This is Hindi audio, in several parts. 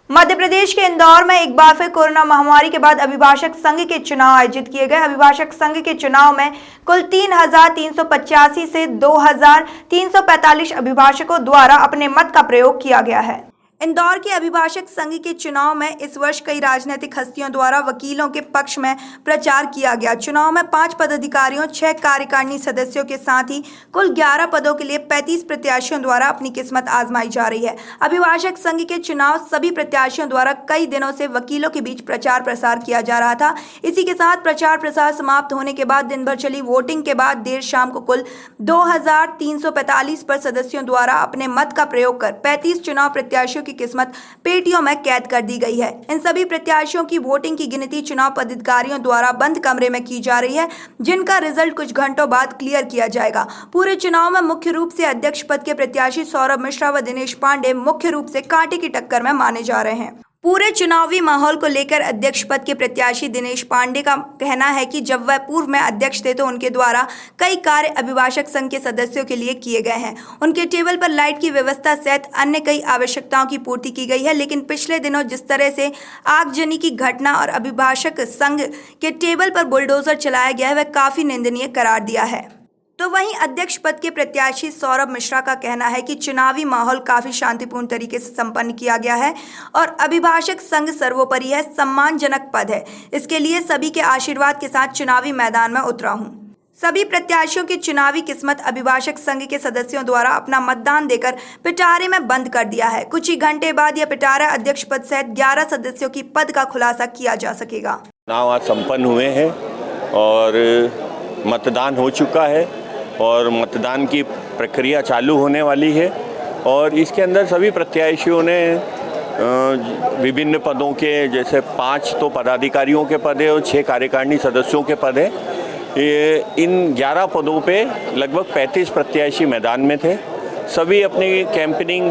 मध्य प्रदेश के इंदौर में एक बार फिर कोरोना महामारी के बाद अभिभाषक संघ के चुनाव आयोजित किए गए। अभिभाषक संघ के चुनाव में कुल 3,385 से 2,345 अभिभाषकों द्वारा अपने मत का प्रयोग किया गया है। इंदौर के अभिभाषक संघ के चुनाव में इस वर्ष कई राजनीतिक हस्तियों द्वारा वकीलों के पक्ष में प्रचार किया गया। चुनाव में 5 पदाधिकारियों, 6 कार्यकारिणी सदस्यों के साथ ही कुल 11 पदों के लिए 35 प्रत्याशियों द्वारा अपनी किस्मत आजमाई जा रही है। अभिभाषक संघ के चुनाव सभी प्रत्याशियों द्वारा कई दिनों से वकीलों के बीच प्रचार प्रसार किया जा रहा था। इसी के साथ प्रचार प्रसार समाप्त होने के बाद दिन भर चली वोटिंग के बाद देर शाम को कुल 2,345 पर सदस्यों द्वारा अपने मत का प्रयोग कर 35 चुनाव प्रत्याशियों की किस्मत पेटियों में कैद कर दी गई है। इन सभी प्रत्याशियों की वोटिंग की गिनती चुनाव पदाधिकारियों द्वारा बंद कमरे में की जा रही है, जिनका रिजल्ट कुछ घंटों बाद क्लियर किया जाएगा। पूरे चुनाव में मुख्य रूप से अध्यक्ष पद के प्रत्याशी सौरभ मिश्रा व दिनेश पांडे मुख्य रूप से कांटे की टक्कर में माने जा रहे हैं। पूरे चुनावी माहौल को लेकर अध्यक्ष पद के प्रत्याशी दिनेश पांडे का कहना है कि जब वह पूर्व में अध्यक्ष थे तो उनके द्वारा कई कार्य अभिभाषक संघ के सदस्यों के लिए किए गए हैं। उनके टेबल पर लाइट की व्यवस्था सहित अन्य कई आवश्यकताओं की पूर्ति की गई है, लेकिन पिछले दिनों जिस तरह से आगजनी की घटना और अभिभाषक संघ के टेबल पर बुलडोजर चलाया गया है वह काफी निंदनीय करार दिया है। तो वहीं अध्यक्ष पद के प्रत्याशी सौरभ मिश्रा का कहना है कि चुनावी माहौल काफी शांतिपूर्ण तरीके से संपन्न किया गया है और अभिभाषक संघ सर्वोपरि है, सम्मानजनक पद है। इसके लिए सभी के आशीर्वाद के साथ चुनावी मैदान में उतरा हूं। सभी प्रत्याशियों की चुनावी किस्मत अभिभाषक संघ के सदस्यों द्वारा अपना मतदान देकर पिटारे में बंद कर दिया है। कुछ ही घंटे बाद यह पिटारा अध्यक्ष पद सहित 11 सदस्यों की पद का खुलासा किया जा सकेगा। चुनाव आज संपन्न हुए हैं और मतदान हो चुका है और मतदान की प्रक्रिया चालू होने वाली है और इसके अंदर सभी प्रत्याशियों ने विभिन्न पदों के, जैसे 5 तो पदाधिकारियों के पद है और 6 कार्यकारिणी सदस्यों के पद है। इन 11 पदों पे लगभग 35 प्रत्याशी मैदान में थे। सभी अपनी कैंपेनिंग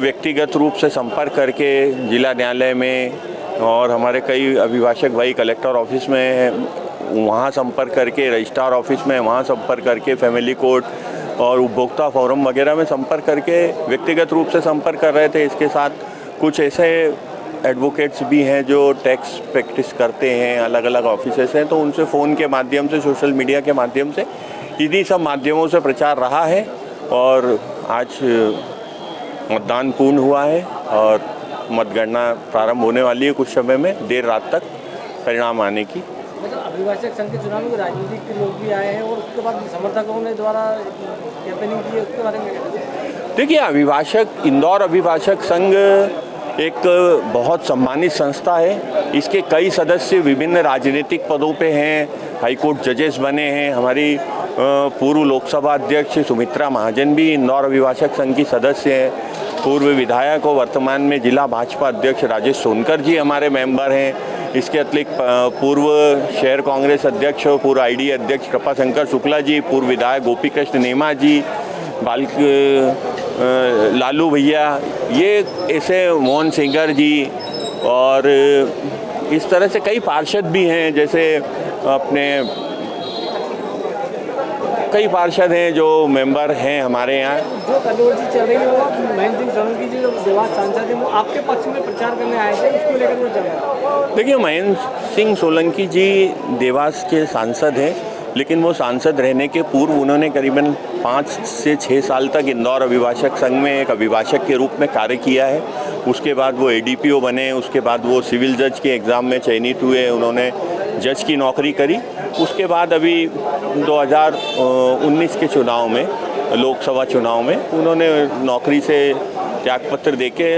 व्यक्तिगत रूप से संपर्क करके जिला न्यायालय में और हमारे कई अभिभाषक भाई कलेक्टर ऑफिस में वहाँ संपर्क करके, रजिस्ट्रार ऑफिस में वहाँ संपर्क करके, फैमिली कोर्ट और उपभोक्ता फोरम वगैरह में संपर्क करके व्यक्तिगत रूप से संपर्क कर रहे थे। इसके साथ कुछ ऐसे एडवोकेट्स भी हैं जो टैक्स प्रैक्टिस करते हैं, अलग अलग ऑफिसेस हैं, तो उनसे फ़ोन के माध्यम से, सोशल मीडिया के माध्यम से, इन्हीं सब माध्यमों से प्रचार रहा है और आज मतदान पूर्ण हुआ है और मतगणना प्रारंभ होने वाली है कुछ समय में, देर रात तक परिणाम आने की। अभिभाषक संघ के चुनाव में राजनीतिक लोग भी आए हैं और उसके बाद समर्थकों ने द्वारा कैंपेनिंग की है, उसके बारे में देखिए, इंदौर अभिभाषक संघ एक बहुत सम्मानित संस्था है। इसके कई सदस्य विभिन्न राजनीतिक पदों पे हैं, हाईकोर्ट जजेस बने हैं। हमारी पूर्व लोकसभा अध्यक्ष सुमित्रा महाजन भी इंदौर अभिभाषक संघ की सदस्य हैं। पूर्व विधायक और वर्तमान में जिला भाजपा अध्यक्ष राजेश सोनकर जी हमारे मेंबर हैं। इसके अतिरिक्त पूर्व शहर कांग्रेस अध्यक्ष और पूर्व आईडी अध्यक्ष कृपाशंकर शुक्ला जी, पूर्व विधायक गोपी कृष्ण नेमा जी, लालू भैया, ये ऐसे मोहन सिंगर जी और इस तरह से कई पार्षद भी हैं, जैसे अपने कई पार्षद हैं जो मेंबर हैं हमारे यहाँ। जो कंट्रोवर्सी चल रही है वो महेंद्र सिंह सोलंकी जी जो देवास सांसद हैं वो आपके पक्ष में प्रचार करने आए थे, उसको लेकर वो चल रहा है। देखिए, महेंद्र सिंह सोलंकी जी देवास के सांसद हैं, लेकिन वो सांसद रहने के पूर्व उन्होंने करीबन 5 से 6 साल तक इंदौर अभिभाषक संघ में एक अभिभाषक के रूप में कार्य किया है। उसके बाद वो एडीपीओ बने, उसके बाद वो सिविल जज के एग्ज़ाम में चयनित हुए, उन्होंने जज की नौकरी करी। उसके बाद अभी 2019 के चुनाव में, लोकसभा चुनाव में, उन्होंने नौकरी से त्यागपत्र देके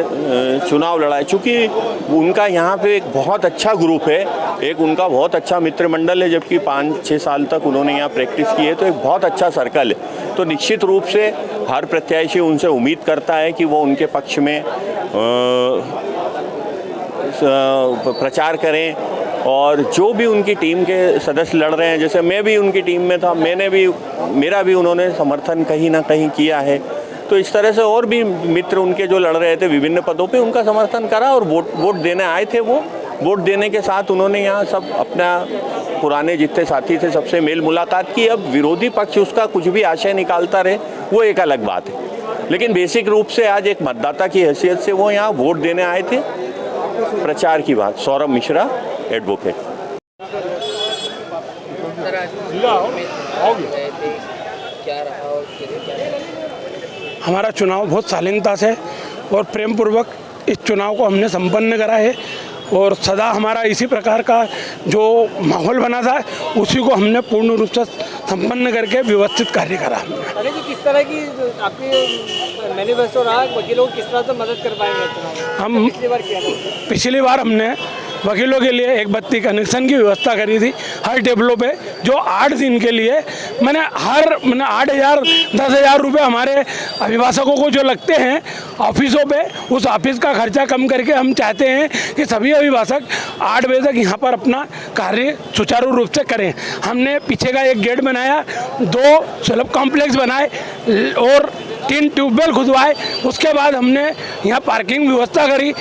चुनाव लड़ाए। चूँकि उनका यहाँ पे एक बहुत अच्छा ग्रुप है, एक उनका बहुत अच्छा मित्र मंडल है, जबकि 5-6 साल तक उन्होंने यहाँ प्रैक्टिस की है, तो एक बहुत अच्छा सर्कल है। तो निश्चित रूप से हर प्रत्याशी उनसे उम्मीद करता है कि वो उनके पक्ष में प्रचार करें और जो भी उनकी टीम के सदस्य लड़ रहे हैं, जैसे मैं भी उनकी टीम में था, मेरा भी उन्होंने समर्थन कहीं ना कहीं किया है। तो इस तरह से और भी मित्र उनके जो लड़ रहे थे विभिन्न पदों पे, उनका समर्थन करा और वोट देने आए थे। वो वोट देने के साथ उन्होंने यहाँ सब अपना पुराने जितने साथी थे सबसे मेल मुलाकात की। अब विरोधी पक्ष उसका कुछ भी आशय निकालता रहे, वो एक अलग बात है। लेकिन बेसिक रूप से आज एक मतदाता की हैसियत से वो यहाँ वोट देने आए थे। प्रचार की बात, सौरभ मिश्रा, एडवोकेट। हमारा चुनाव बहुत शालीनता से और प्रेम पूर्वक इस चुनाव को हमने संपन्न करा है और सदा हमारा इसी प्रकार का जो माहौल बना था उसी को हमने पूर्ण रूप से संपन्न करके व्यवस्थित कार्य करा। अरे जी, किस तरह की आपकी मैनिफेस्टो रहा, वकीलों को किस तरह से मदद कर पाएंगे चुनाव? हम पिछली बार हमने वकीलों के लिए एक बत्ती कनेक्शन की व्यवस्था करी थी हर टेबलों पे, जो 8 दिन के लिए मैंने 8,000 10,000 रुपये हमारे अभिभाषकों को जो लगते हैं ऑफिसों पे, उस ऑफिस का खर्चा कम करके हम चाहते हैं कि सभी अभिभाषक 8 बजे तक यहाँ पर अपना कार्य सुचारू रूप से करें। हमने पीछे का एक गेट बनाया, 2 सुलभ कॉम्प्लेक्स बनाए और 3 ट्यूबवेल खुदवाए। उसके बाद हमने यहाँ पार्किंग व्यवस्था करी,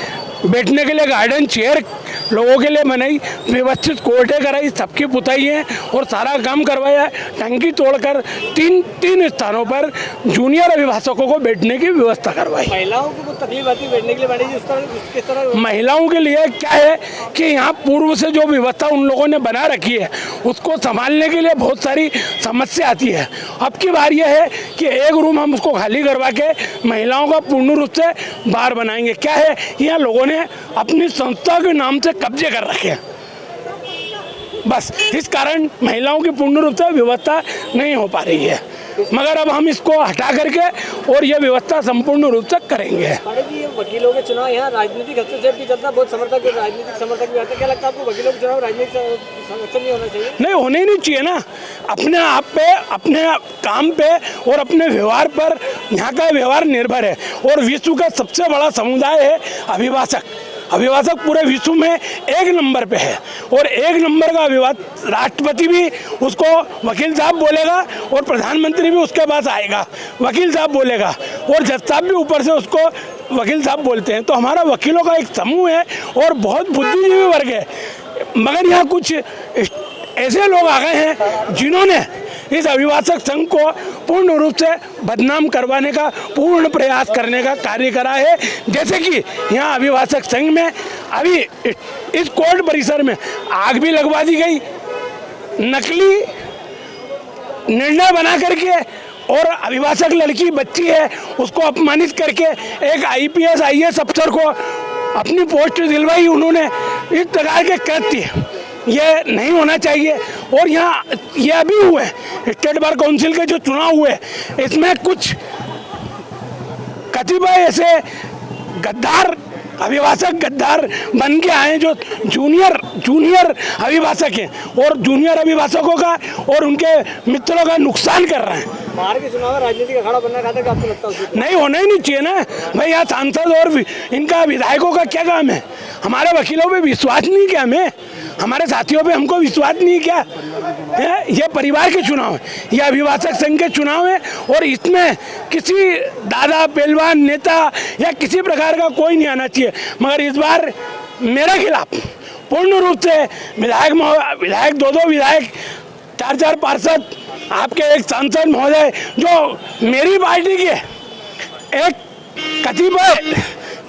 बैठने के लिए गार्डन चेयर लोगों के लिए बनाई, व्यवस्थित कोर्टें कराई, सबकी पुताई है और सारा काम करवाया। टंकी तोड़कर 3 स्थानों पर जूनियर अभिभाषकों को बैठने की व्यवस्था करवाई। महिलाओं को कुछ तकलीफ आती है बैठने के लिए, मैडम जी किस तरह? महिलाओं के लिए क्या है कि यहाँ पूर्व से जो व्यवस्था उन लोगों ने बना रखी है उसको संभालने के लिए बहुत सारी समस्या आती है। अब की बार यह है कि एक रूम हम उसको खाली करवा के महिलाओं का पूर्ण रूप से बार बनाएंगे। क्या है, यहाँ लोगों ने अपनी संस्था के नाम से कब्जे कर रखे हैं, बस इस कारण महिलाओं की पूर्ण रूप से व्यवस्था नहीं हो पा रही है, मगर अब हम इसको हटा करके और ये व्यवस्था संपूर्ण रूप से करेंगे। अरे जी, वकीलों के चुनाव यहाँ राजनीतिक हस्तक्षेप भी चलता, बहुत राजनीतिक समर्थक भी आते हैं। क्या लगता है आपको वकीलों के चुनाव राजनीतिक संरक्षण नहीं होना चाहिए? नहीं, होने ही नहीं चाहिए ना। अपने आप पे, अपने काम पे और अपने व्यवहार पर यहाँ का व्यवहार निर्भर है और विश्व का सबसे बड़ा समुदाय है अभिभाषक। अभिभाषक पूरे विश्व में 1 नंबर पे है और 1 नंबर का अभिभाषक, राष्ट्रपति भी उसको वकील साहब बोलेगा और प्रधानमंत्री भी उसके पास आएगा, वकील साहब बोलेगा, और जज साहब भी ऊपर से उसको वकील साहब बोलते हैं। तो हमारा वकीलों का एक समूह है और बहुत बुद्धिजीवी वर्ग है, मगर यहाँ कुछ ऐसे लोग आ गए हैं जिन्होंने इस अभिभाषक संघ को पूर्ण रूप से बदनाम करवाने का, पूर्ण प्रयास करने का कार्य करा है। जैसे कि यहाँ अभिभाषक संघ में अभी इस कोर्ट परिसर में आग भी लगवा दी गई, नकली निर्णय बना करके, और अभिभाषक लड़की बच्ची है उसको अपमानित करके एक IPS IAS अफसर को अपनी पोस्ट दिलवाई उन्होंने। इस प्रकार के कृत्य ये नहीं होना चाहिए। और यहाँ ये अभी हुए स्टेट बार काउंसिल के जो चुनाव हुए, इसमें कुछ कतिपय ऐसे गद्दार अभिभाषक गद्दार बन के आए जो जूनियर अभिभाषक हैं और जूनियर अभिभाषकों का और उनके मित्रों का नुकसान कर रहे हैं। बाहर के चुनाव में राजनीति का अखाड़ा बनना चाहते हैं, आपको लगता है? नहीं, होना ही नहीं चाहिए ना भाई। यहाँ सांसद और इनका विधायकों का क्या काम है? हमारे वकीलों पे विश्वास नहीं क्या? हमें हमारे साथियों पे हमको विश्वास नहीं क्या? ये परिवार के चुनाव है, ये अभिभाषक संघ के चुनाव है और इसमें किसी दादा पहलवान नेता या किसी प्रकार का कोई नहीं आना चाहिए। मगर इस बार मेरे खिलाफ पूर्ण रूप से विधायक 2 विधायक 4 पार्षद, आपके एक सांसद महोदय जो मेरी पार्टी के एक कतिपय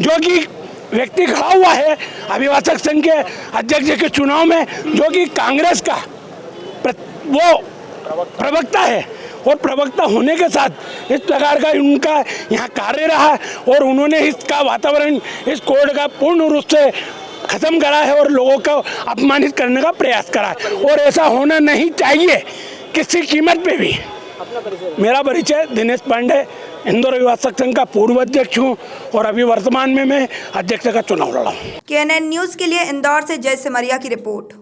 जो कि व्यक्ति खड़ा हुआ है अभिभाषक संघ के अध्यक्ष के चुनाव में, जो कि कांग्रेस का वो प्रवक्ता है और प्रवक्ता होने के साथ इस प्रकार का उनका यहाँ कार्य रहा और उन्होंने इसका वातावरण इस कोर्ट का पूर्ण रूप से खत्म करा है और लोगों को अपमानित करने का प्रयास करा है और ऐसा होना नहीं चाहिए किसी कीमत पे भी। मेरा परिचय दिनेश पांडे, इंदौर अभिभाषक संघ का पूर्व अध्यक्ष हूँ और अभी वर्तमान में मैं अध्यक्ष का चुनाव लड़ा हूँ। KNN न्यूज़ के लिए इंदौर से जय सिमरिया की रिपोर्ट।